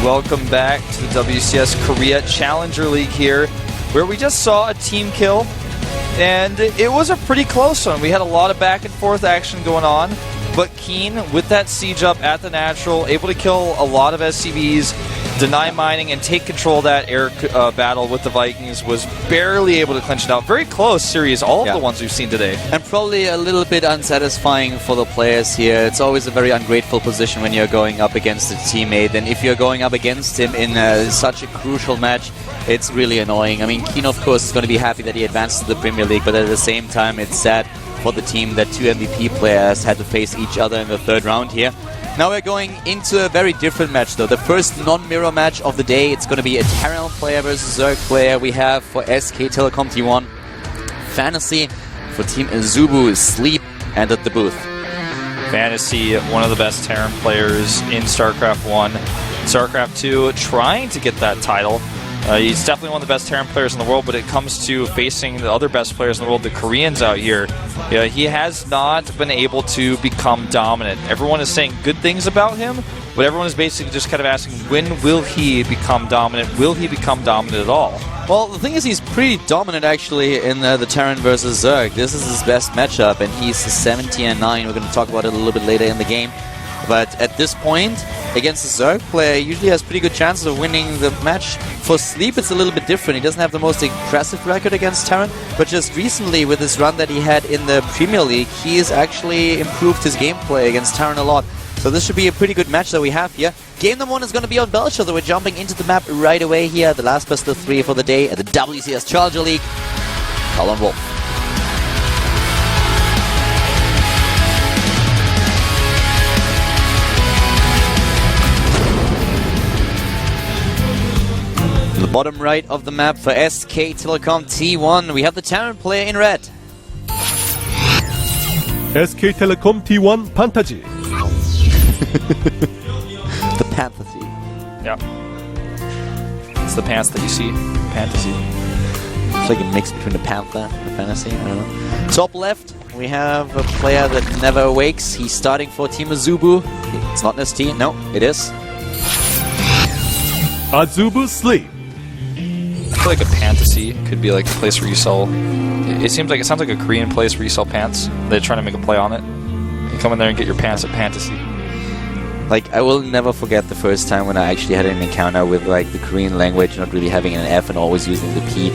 welcome back to the WCS Korea Challenger League here, where we just saw a team kill, and it was a pretty close one. We had a lot of back and forth action going on, but Keen, with that siege up at the natural, able to kill a lot of SCVs, deny mining, and take control of that air battle with the Vikings, was barely able to clinch it out. Very close series, all of the ones we've seen today. And probably a little bit unsatisfying for the players here. It's always a very ungrateful position when you're going up against a teammate, and if you're going up against him in such a crucial match, it's really annoying. I mean, Keen, of course, is going to be happy that he advanced to the Premier League, but at the same time, it's sad for the team that two MVP players had to face each other in the third round here. Now we're going into a very different match, though. The first non-mirror match of the day. It's going to be a Terran player versus Zerg player. We have for SK Telecom T1 Fantasy, for Team Azubu Sleep, and at the booth. Fantasy, one of the best Terran players in Starcraft 1. Starcraft 2, trying to get that title. He's definitely one of the best Terran players in the world, but it comes to facing the other best players in the world, the Koreans out here. Yeah, he has not been able to become dominant. Everyone is saying good things about him, but everyone is basically just kind of asking, when will he become dominant? Will he become dominant at all? Well, the thing is, he's pretty dominant actually in the Terran versus Zerg. This is his best matchup, and he's 17-9. We're going to talk about it a little bit later in the game. But at this point, against the Zerg player, he usually has pretty good chances of winning the match. For Sleep, it's a little bit different. He doesn't have the most impressive record against Terran, but just recently, with this run that he had in the Premier League, he has actually improved his gameplay against Terran a lot. So this should be a pretty good match that we have here. Game number 1 is going to be on Belcher, though we're jumping into the map right away here. The last best of 3 for the day at the WCS Challenger League. Call on Wolf. Bottom right of the map for SK Telecom T1, we have the Terran player in red. SK Telecom T1 Fantasy. The Fantasy. Yeah. It's the pants that you see. Fantasy. It's like a mix between the Panther and the Fantasy, I don't know. Top left, we have a player that never awakes. He's starting for Team Azubu. It's not an ST, no, it is. Azubu Sleep. I feel like a fantasy could be like a place where you sell. It sounds like a Korean place where you sell pants. They're trying to make a play on it. You come in there and get your pants at Fantasy. Like, I will never forget the first time when I actually had an encounter with like the Korean language, not really having an F and always using the P.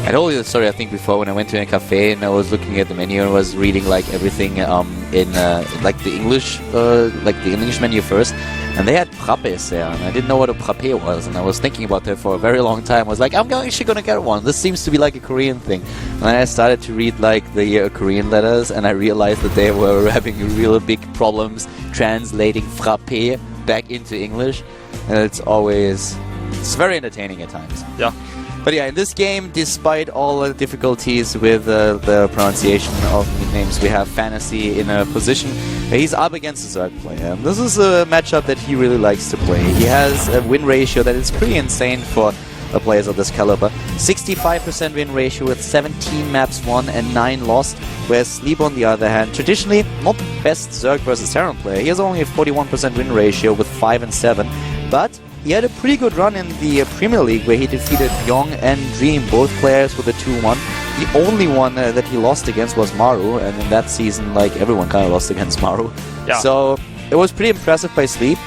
I told you the story, I think, before, when I went to a cafe and I was looking at the menu and was reading like everything in like the English menu first, and they had frappes there, and I didn't know what a frappe was, and I was thinking about that for a very long time. I was like, I'm actually gonna get one. This seems to be like a Korean thing. And then I started to read like the Korean letters, and I realized that they were having real big problems translating frappe back into English, and it's very entertaining at times. Yeah. But yeah, in this game, despite all the difficulties with the pronunciation of nicknames, we have Fantasy in a position where he's up against a Zerg player. And this is a matchup that he really likes to play. He has a win ratio that is pretty insane for players of this caliber. 65% win ratio with 17 maps won and 9 lost, whereas Sleep, on the other hand, traditionally not the best Zerg versus Terran player. He has only a 41% win ratio with 5 and 7, but he had a pretty good run in the Premier League where he defeated Young and Dream, both players with a 2-1. The only one that he lost against was Maru, and in that season, like, everyone kind of lost against Maru. Yeah. So it was pretty impressive by Sleep.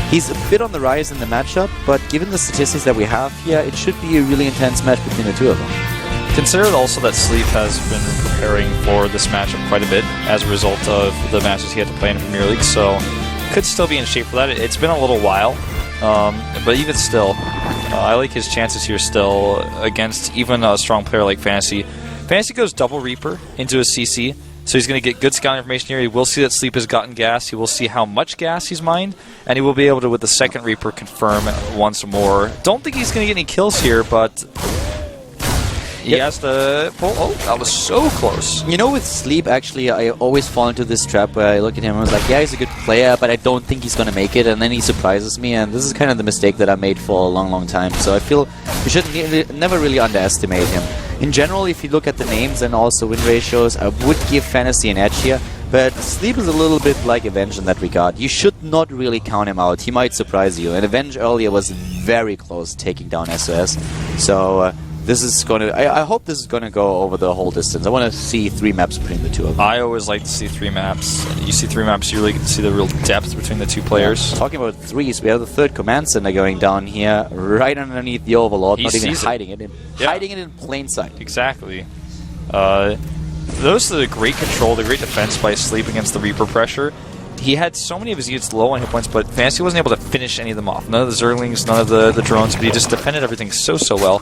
He's a bit on the rise in the matchup, but given the statistics that we have here, it should be a really intense match between the two of them. Consider also that Sleep has been preparing for this matchup quite a bit as a result of the matches he had to play in the Premier League, so could still be in shape for that. It's been a little while. But even still, I like his chances here still against even a strong player like Fantasy. Fantasy goes double Reaper into a CC, so he's going to get good scouting information here. He will see that Sleep has gotten gas. He will see how much gas he's mined, and he will be able to, with the second Reaper, confirm once more. Don't think he's going to get any kills here, but he has to pull. Oh, that was so close. You know, with Sleep, actually, I always fall into this trap where I look at him and I was like, yeah, he's a good player, but I don't think he's going to make it, and then he surprises me, and this is kind of the mistake that I made for a long, long time. So I feel we should never really underestimate him. In general, if you look at the names and also win ratios, I would give Fantasy an edge here, But Sleep is a little bit like Avenge in that regard. You should not really count him out. He might surprise you. And Avenge earlier was very close taking down SOS. So this is going to... I hope this is going to go over the whole distance. I want to see 3 maps between the two of them. I always like to see 3 maps. You see 3 maps, you really get to see the real depth between the 2 players. Yeah. Talking about 3s, we have the 3rd command center going down here, right underneath the Overlord, not even hiding it. Hiding it in plain sight. Exactly. Those are the great control, the great defense by Sleep against the Reaper pressure. He had so many of his units low on hit points, but Fantasy wasn't able to finish any of them off. None of the Zerglings, none of the drones, but he just defended everything so well.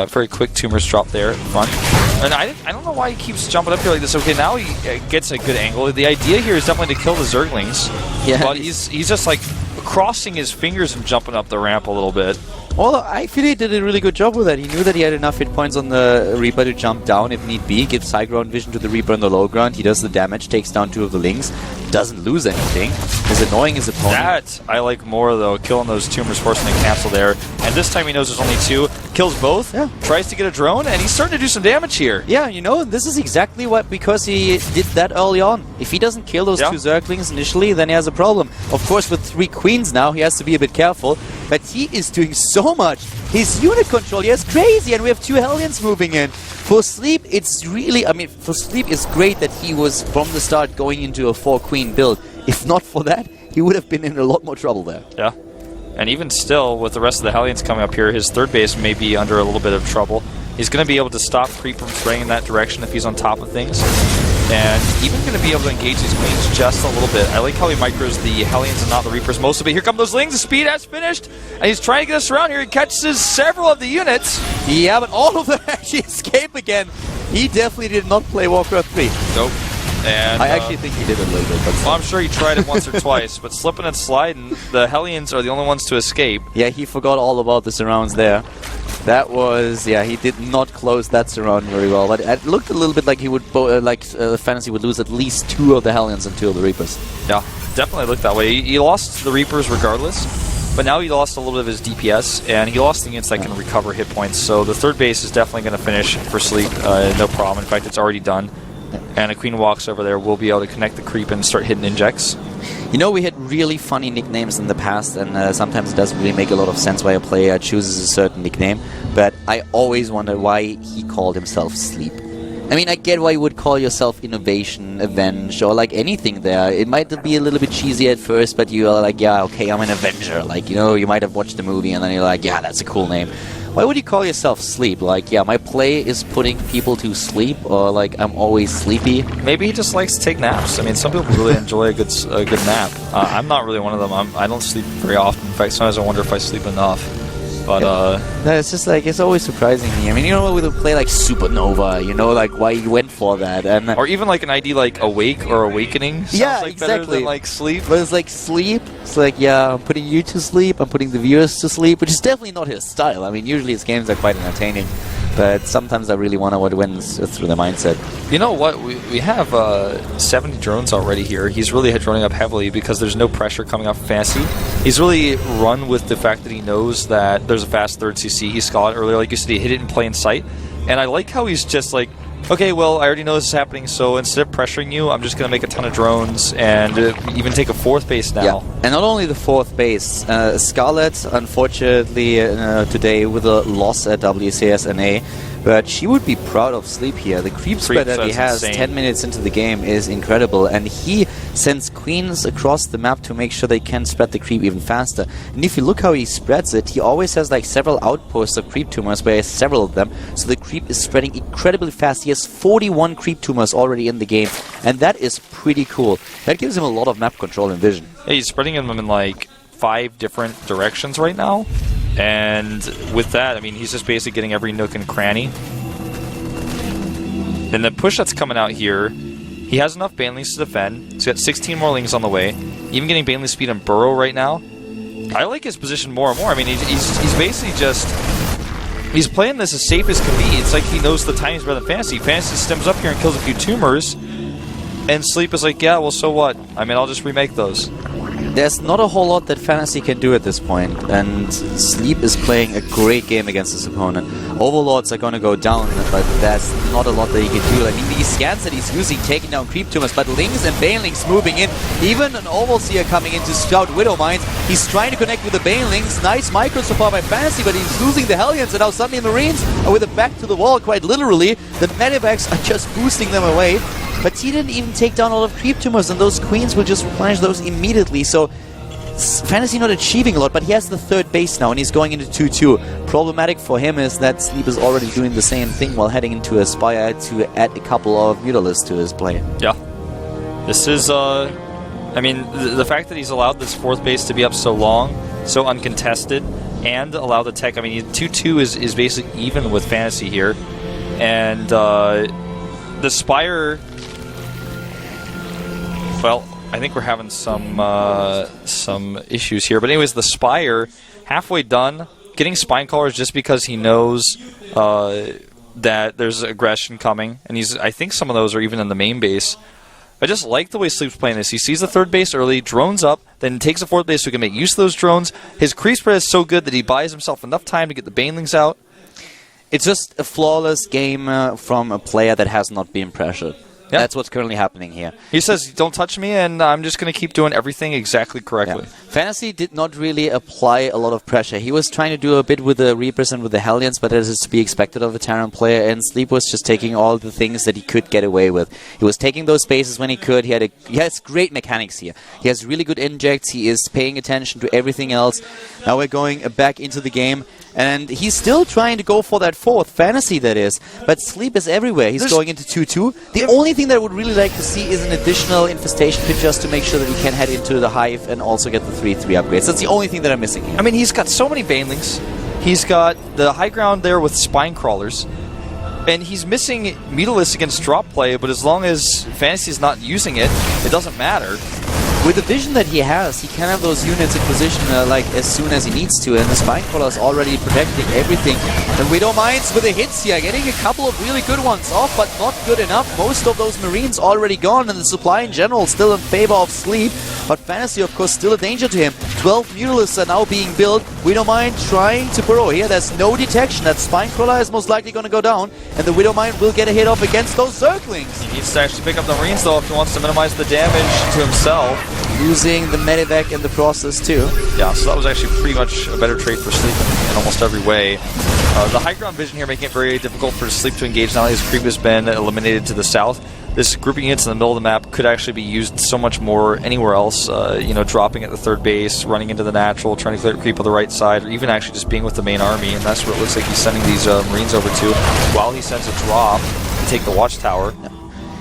Very quick tumors drop there in front. And I don't know why he keeps jumping up here like this. Okay, now he gets a good angle. The idea here is definitely to kill the Zerglings. Yeah. But he's just like crossing his fingers and jumping up the ramp a little bit. Well, I feel he did a really good job with that. He knew that he had enough hit points on the Reaper to jump down if need be. Gives high ground vision to the Reaper on the low ground. He does the damage, takes down 2 of the Lings. Doesn't lose anything. Is annoying his opponent. That I like more, though. Killing those tumors, forcing a cancel there. And this time he knows there's only 2. Kills both. Yeah. Tries to get a drone, and he's starting to do some damage here. Yeah, you know, this is exactly what... Because he did that early on. If he doesn't kill those 2 Zerglings initially, then he has a problem. Of course, with 3 Queens now, he has to be a bit careful. But he is doing so much. His unit control here is crazy, and we have 2 Hellions moving in. For Sleep, it's really... I mean, for Sleep, it's great that he was, from the start, going into a 4-Queen build. If not for that, he would have been in a lot more trouble there. Yeah. And even still, with the rest of the Hellions coming up here, his 3rd base may be under a little bit of trouble. He's going to be able to stop Creep from spreading in that direction if he's on top of things. And even going to be able to engage these Queens just a little bit. I like how he micros the Hellions and not the Reapers most of it. Here come those Lings. The speed has finished. And he's trying to get us around here. He catches several of the units. Yeah, but all of them actually escape again. He definitely did not play Warcraft 3. Nope. And I actually think he did a little bit. But well, I'm sure he tried it once or twice, but slipping and sliding, the Hellions are the only ones to escape. Yeah, he forgot all about the surrounds there. That was, yeah, he did not close that surround very well. But it looked a little bit like he would, Fantasy would lose at least 2 of the Hellions and 2 of the Reapers. Yeah, definitely looked that way. He lost the Reapers regardless, but now he lost a little bit of his DPS, and he lost the units that can recover hit points. So the 3rd base is definitely going to finish for Sleep, no problem. In fact, it's already done. And a Queen walks over there. We'll be able to connect the Creep and start hitting injects. You know, we had really funny nicknames in the past, and sometimes it doesn't really make a lot of sense why a player chooses a certain nickname, but I always wonder why he called himself Sleep. I mean, I get why you would call yourself Innovation, Avenge, or like anything there. It might be a little bit cheesy at first, but you are like, yeah, okay, I'm an Avenger. Like, you know, you might have watched the movie, and then you're like, yeah, that's a cool name. Why would you call yourself Sleep? Like, yeah, my play is putting people to sleep, or like, I'm always sleepy. Maybe he just likes to take naps. I mean, some people really enjoy a good nap. I'm not really one of them. I don't sleep very often. In fact, sometimes I wonder if I sleep enough. But, no, it's just like, it's always surprising me. I mean, you know, we would play like Supernova, you know, like why you went for that. And or even like an ID like Awake or Awakening. Sounds yeah, like exactly. Better than like Sleep. But it's like Sleep. It's like, yeah, I'm putting you to sleep, I'm putting the viewers to sleep, which is definitely not his style. I mean, usually his games are quite entertaining, but sometimes I really wonder what wins through the mindset. You know what? We have 70 drones already here. He's really droning up heavily because there's no pressure coming off Fantasy. He's really run with the fact that he knows that there's a fast 3rd CC. He saw it earlier, like you said, he hit it in plain sight. And I like how he's just like, okay, well, I already know this is happening, so instead of pressuring you, I'm just going to make a ton of drones and even take a 4th base now. Yeah, and not only the 4th base. Scarlet, unfortunately, today with a loss at WCS NA, but she would be proud of Sleep here. The creep spread that he has insane. 10 minutes into the game is incredible, and he sends Queens across the map to make sure they can spread the creep even faster. And if you look how he spreads it, he always has like several outposts of creep tumors where he has several of them, so the creep is spreading incredibly fast. He has 41 creep tumors already in the game, and that is pretty cool. That gives him a lot of map control and vision. Yeah, he's spreading them in like 5 different directions right now. And with that, I mean, he's just basically getting every nook and cranny. And the push that's coming out here, he has enough Banelings to defend. He's got 16 more Lings on the way. Even getting Baneling speed and Burrow right now. I like his position more and more. I mean, he's basically just... He's playing this as safe as can be. It's like he knows the timing's better than Fantasy. Fantasy stems up here and kills a few tumors. And Sleep is like, yeah, well, so what? I mean, I'll just remake those. There's not a whole lot that Fantasy can do at this point, and Sleep is playing a great game against his opponent. Overlords are going to go down, but there's not a lot that he can do. I mean, these scans that he's using, taking down creep tumors, but Lings and Banelings moving in. Even an Overseer coming in to scout Widow Mines. He's trying to connect with the Banelings. Nice micro so far by Fantasy, but he's losing the Hellions, and now suddenly Marines are with the back to the wall, quite literally. The Medivacs are just boosting them away. But he didn't even take down all of creep tumors, and those queens will just replenish those immediately. So Fantasy not achieving a lot, but he has the third base now, and he's going into 2-2. Problematic for him is that Sleep is already doing the same thing while heading into Aspire to add a couple of Mutalisks to his play. Yeah. This is, I mean, the fact that he's allowed this fourth base to be up so long, so uncontested, and allow the tech, I mean, 2-2 is basically even with Fantasy here. And the Spire, well, I think we're having some issues here. But anyways, the Spire, halfway done, getting Spinecrawlers just because he knows that there's aggression coming. And I think some of those are even in the main base. I just like the way Sleep's playing this. He sees the third base early, drones up, then takes the fourth base so he can make use of those drones. His creep spread is so good that he buys himself enough time to get the Banelings out. It's just a flawless game from a player that has not been pressured. Yeah. That's what's currently happening here. He says, don't touch me, and I'm just going to keep doing everything exactly correctly. Yeah. Fantasy did not really apply a lot of pressure. He was trying to do a bit with the Reapers and with the Hellions, but that is to be expected of a Terran player, and Sleep was just taking all the things that he could get away with. He was taking those spaces when he could. He has great mechanics here. He has really good injects. He is paying attention to everything else. Now we're going back into the game. And he's still trying to go for that fourth, Fantasy that is. But Sleep is everywhere. He's going into 2-2. The only thing that I would really like to see is an additional Infestation Pit just to make sure that he can head into the Hive and also get the 3-3 upgrades. That's the only thing that I'm missing here. I mean, he's got so many Banelings. He's got the high ground there with Spinecrawlers. And he's missing Mutalisks against drop play, but as long as Fantasy is not using it, it doesn't matter. With the vision that he has, he can have those units in position like as soon as he needs to, and the Spinecrawler is already protecting everything. And Widow Mines with the hits here, getting a couple of really good ones off, but not good enough. Most of those Marines already gone, and the supply in general still in favor of Sleep. But Fantasy, of course, still a danger to him. 12 Mutalisks are now being built. Widow Mine trying to burrow here. There's no detection. That Spinecrawler is most likely going to go down, and the Widow Mine will get a hit off against those Zerglings. He needs to actually pick up the Marines, though, if he wants to minimize the damage to himself. Using the Medivac in the process too. Yeah, so that was actually pretty much a better trade for Sleep in almost every way. The high ground vision here making it very difficult for Sleep to engage now that his creep has been eliminated to the south. This grouping units in the middle of the map could actually be used so much more anywhere else. You know, dropping at the third base, running into the natural, trying to clear creep on the right side, or even actually just being with the main army. And that's what it looks like he's sending these Marines over to, while he sends a drop to take the watchtower.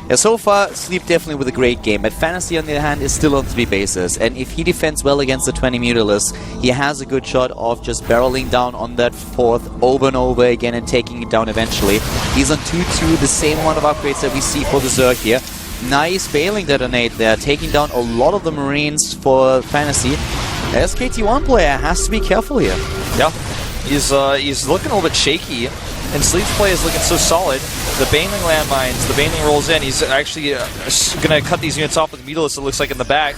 Yeah, so far, Sleep definitely with a great game, but Fantasy, on the other hand, is still on 3 bases. And if he defends well against the 20 Mutalisks, he has a good shot of just barreling down on that fourth over and over again and taking it down eventually. He's on 2-2, the same amount of upgrades that we see for the Zerg here. Nice bailing detonate there, taking down a lot of the Marines for Fantasy. SKT1 player has to be careful here. Yeah, he's looking a little bit shaky. And Sleep's play is looking so solid. The Baneling landmines, the Baneling rolls in. He's actually going to cut these units off with Mutalisks, it looks like, in the back.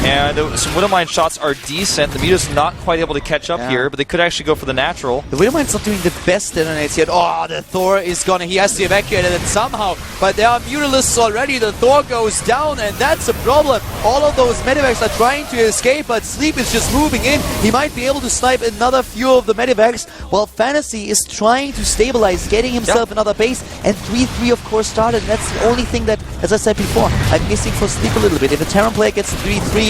And some Widowmine shots are decent. The Mutalisks not quite able to catch up here, but they could actually go for the natural. The Widowmine's not doing the best detonates yet. Oh, the Thor is gonna, he has to evacuate it somehow. But there are Mutalisks already. The Thor goes down, and that's a problem. All of those Medivacs are trying to escape, but Sleep is just moving in. He might be able to snipe another few of the Medivacs, while Fantasy is trying to stabilize, getting himself another base. And 3-3, of course, started. And that's the only thing that, as I said before, I'm missing for Sleep a little bit. If a Terran player gets 3-3,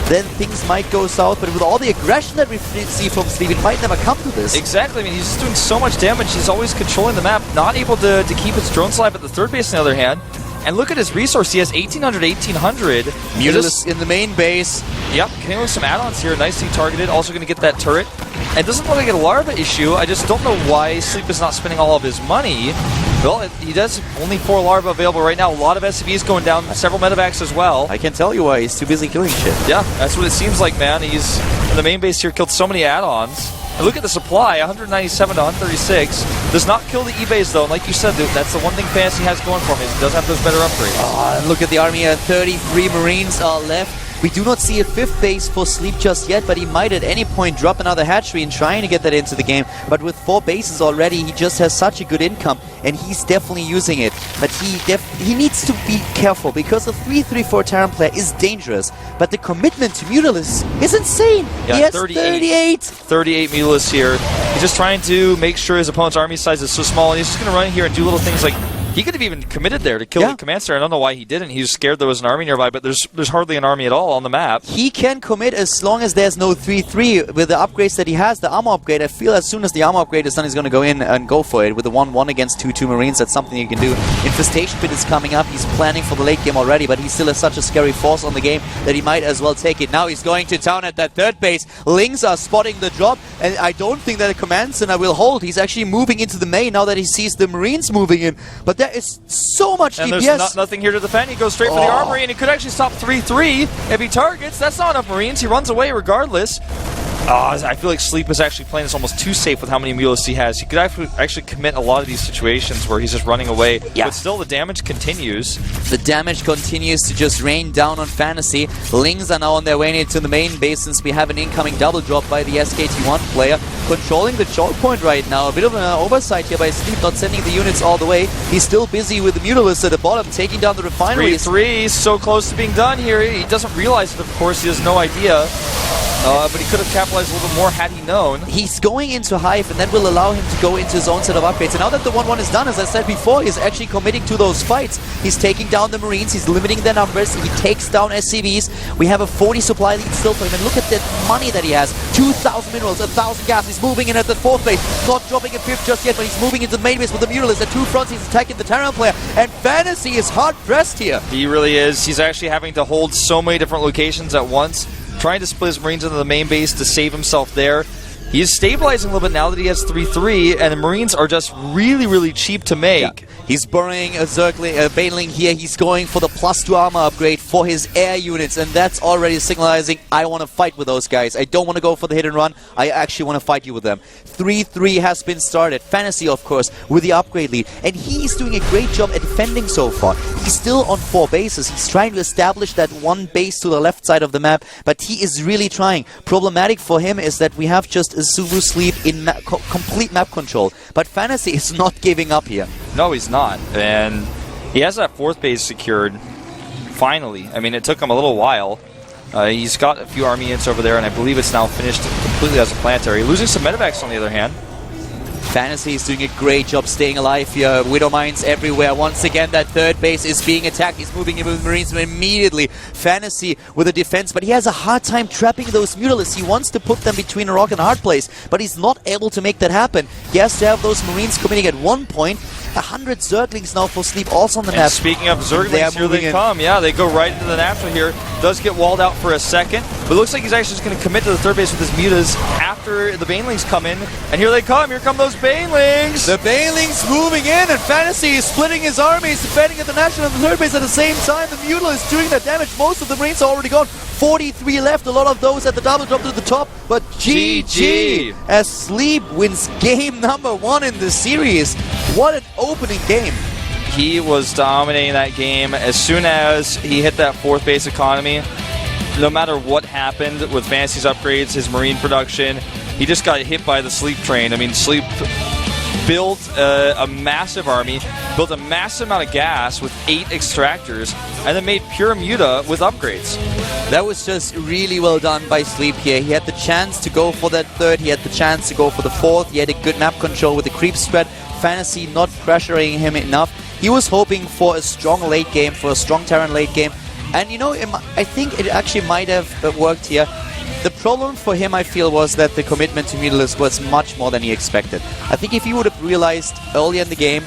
then things might go south, but with all the aggression that we see from Sleep, it might never come to this. Exactly, I mean, he's just doing so much damage, he's always controlling the map, not able to keep his drones alive at the third base on the other hand. And look at his resource, he has 1800. Mutalisks in the main base. Yep, getting with some add-ons here, nicely targeted, also going to get that turret. And it doesn't look like a larva issue, I just don't know why Sleep is not spending all of his money. Well, he does only 4 larvae available right now. A lot of SCVs going down, several medevacs as well. I can tell you why, he's too busy killing shit. Yeah, that's what it seems like, man. He's, in the main base here, killed so many add-ons. And look at the supply, 197 to 136. Does not kill the eBays, though. And like you said, that's the one thing Fantasy has going for him, is he does have those better upgrades. Oh, look at the army, 33 Marines are left. We do not see a 5th base for Sleep just yet, but he might at any point drop another hatchery and trying to get that into the game. But with 4 bases already, he just has such a good income, and he's definitely using it. But he needs to be careful, because a 3-3 for a Terran player is dangerous, but the commitment to Mutalisk is insane. Yeah, he has 38 Mutalisks here. He's just trying to make sure his opponent's army size is so small, and he's just going to run in here and do little things like... He could have even committed there to kill the command center. I don't know why he didn't. He was scared there was an army nearby, but there's hardly an army at all on the map. He can commit as long as there's no 3-3. With the upgrades that he has, the armor upgrade, I feel as soon as the armor upgrade is done, he's going to go in and go for it. With the 1-1 against 2-2 Marines, that's something he can do. Infestation Pit is coming up. He's planning for the late game already, but he still has such a scary force on the game that he might as well take it. Now he's going to town at that 3rd base. Lings are spotting the drop, and I don't think that a command center will hold. He's actually moving into the main now that he sees the Marines moving in. But there is so much and DPS. There's nothing here to defend. He goes straight for the armory, and he could actually stop 3-3 if he targets. That's not enough Marines. He runs away regardless. I feel like Sleep is actually playing this almost too safe with how many Mutalisks he has. He could actually commit a lot of these situations where he's just running away, but still the damage continues. The damage continues to just rain down on Fantasy. Lings are now on their way into the main base, since we have an incoming double drop by the SKT1 player. Controlling the choke point right now. A bit of an oversight here by Sleep, not sending the units all the way. He's still busy with the Mutalisks at the bottom, taking down the refineries. 3-3, so close to being done here. He doesn't realize it, of course. He has no idea. But he could have capitalized a little bit more had he known. He's going into Hive, and that will allow him to go into his own set of upgrades. And now that the 1-1 is done, as I said before, he's actually committing to those fights. He's taking down the Marines, he's limiting their numbers, he takes down SCVs. We have a 40 supply lead still for him, and look at that money that he has. 2,000 minerals, 1,000 gas. He's moving in at the 4th base, not dropping a 5th just yet, but he's moving into the main base with the Mutalisk. At 2 fronts, he's attacking the Terran player, and Fantasy is hard-pressed here. He really is. He's actually having to hold so many different locations at once, trying to split his Marines into the main base to save himself there. He is stabilizing a little bit now that he has 3-3, and the Marines are just really, really cheap to make. Yeah. He's burrowing a Baneling here. He's going for the +2 armor upgrade for his air units, and that's already signalizing, I want to fight with those guys. I don't want to go for the hit and run. I actually want to fight you with them. 3-3 has been started. Fantasy, of course, with the upgrade lead, and he's doing a great job at defending so far. He's still on 4 bases. He's trying to establish that 1 base to the left side of the map, but he is really trying. Problematic for him is that we have just a Subu Sleep in complete map control, but Fantasy is not giving up here. No, he's not. And he has that 4th base secured, finally. I mean, it took him a little while. He's got a few army units over there, and I believe it's now finished completely as a planetary. Losing some medevacs on the other hand. Fantasy is doing a great job staying alive here. Widow Mines everywhere. Once again, that 3rd base is being attacked. He's moving in with Marines immediately. Fantasy with a defense, but he has a hard time trapping those Mutalisks. He wants to put them between a rock and a hard place, but he's not able to make that happen. He has to have those Marines committing at one point. 100 Zerglings now for Sleep also on the map. Speaking of Zerglings, here they come. Yeah, they go right into the natural here. Does get walled out for a second, but it looks like he's actually just going to commit to the 3rd base with his Mutas after the Banelings come in. And here they come. Here come those Banelings. The Banelings moving in, and Fantasy is splitting his armies, defending at the national and the 3rd base at the same time. The Mutal is doing that damage. Most of the Marines are already gone. 43 left. A lot of those at the double drop to the top, but GG as Sleep wins game number 1 in the series. What an opening game. He was dominating that game. As soon as he hit that 4th base economy, no matter what happened with Fantasy's upgrades, his Marine production, he just got hit by the Sleep train. I mean, Sleep built a massive army, built a massive amount of gas with 8 extractors, and then made pure Muta with upgrades. That was just really well done by Sleep here. He had the chance to go for that 3rd, he had the chance to go for the 4th, he had a good map control with the creep spread. Fantasy not pressuring him enough. He was hoping for a strong late game, for a strong Terran late game, and you know, I think it actually might have worked here. The problem for him, I feel, was that the commitment to Mutalisk was much more than he expected. I think if he would have realized earlier in the game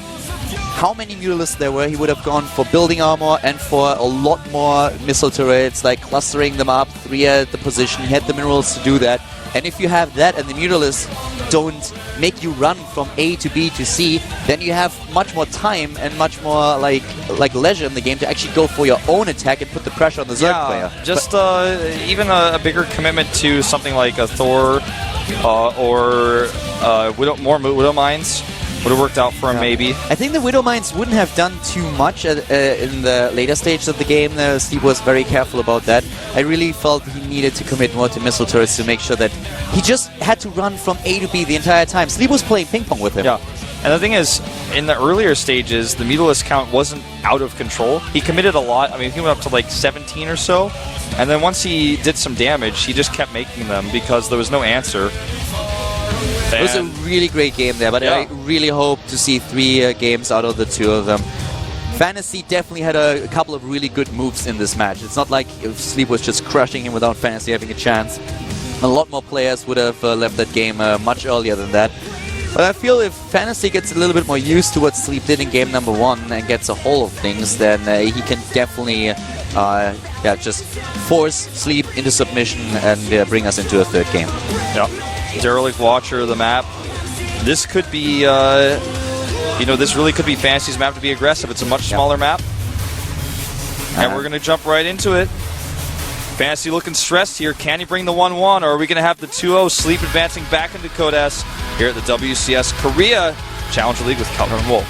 how many Mutalisks there were, he would have gone for building armor and for a lot more missile turrets, like clustering them up, 3 at the position. He had the minerals to do that. And if you have that and the Mutalisks don't make you run from A to B to C, then you have much more time and much more like leisure in the game to actually go for your own attack and put the pressure on the Zerg player. Just even a bigger commitment to something like a Thor or more Widow Mines would have worked out for him maybe. I think the Widow Mines wouldn't have done too much in the later stages of the game. Sleep was very careful about that. I really felt he needed to commit more to missile turrets to make sure that he just had to run from A to B the entire time. Sleep was playing ping pong with him. Yeah. And the thing is, in the earlier stages, the mutalisk count wasn't out of control. He committed a lot. I mean, he went up to like 17 or so. And then once he did some damage, he just kept making them because there was no answer. It was a really great game there, but I really hope to see 3 games out of the 2 of them. Fantasy definitely had a couple of really good moves in this match. It's not like Sleep was just crushing him without Fantasy having a chance. A lot more players would have left that game much earlier than that. But I feel if Fantasy gets a little bit more used to what Sleep did in game number 1 and gets a hold of things, then he can definitely just force Sleep into submission and bring us into a 3rd game. Yeah. Derelict Watcher of the map. This could be, this really could be Fantasy's map to be aggressive. It's a much smaller map. And we're going to jump right into it. Fantasy looking stressed here. Can he bring the 1-1, or are we going to have the 2-0? Sleep advancing back into Code S here at the WCS Korea Challenger League with Calvin Wolf.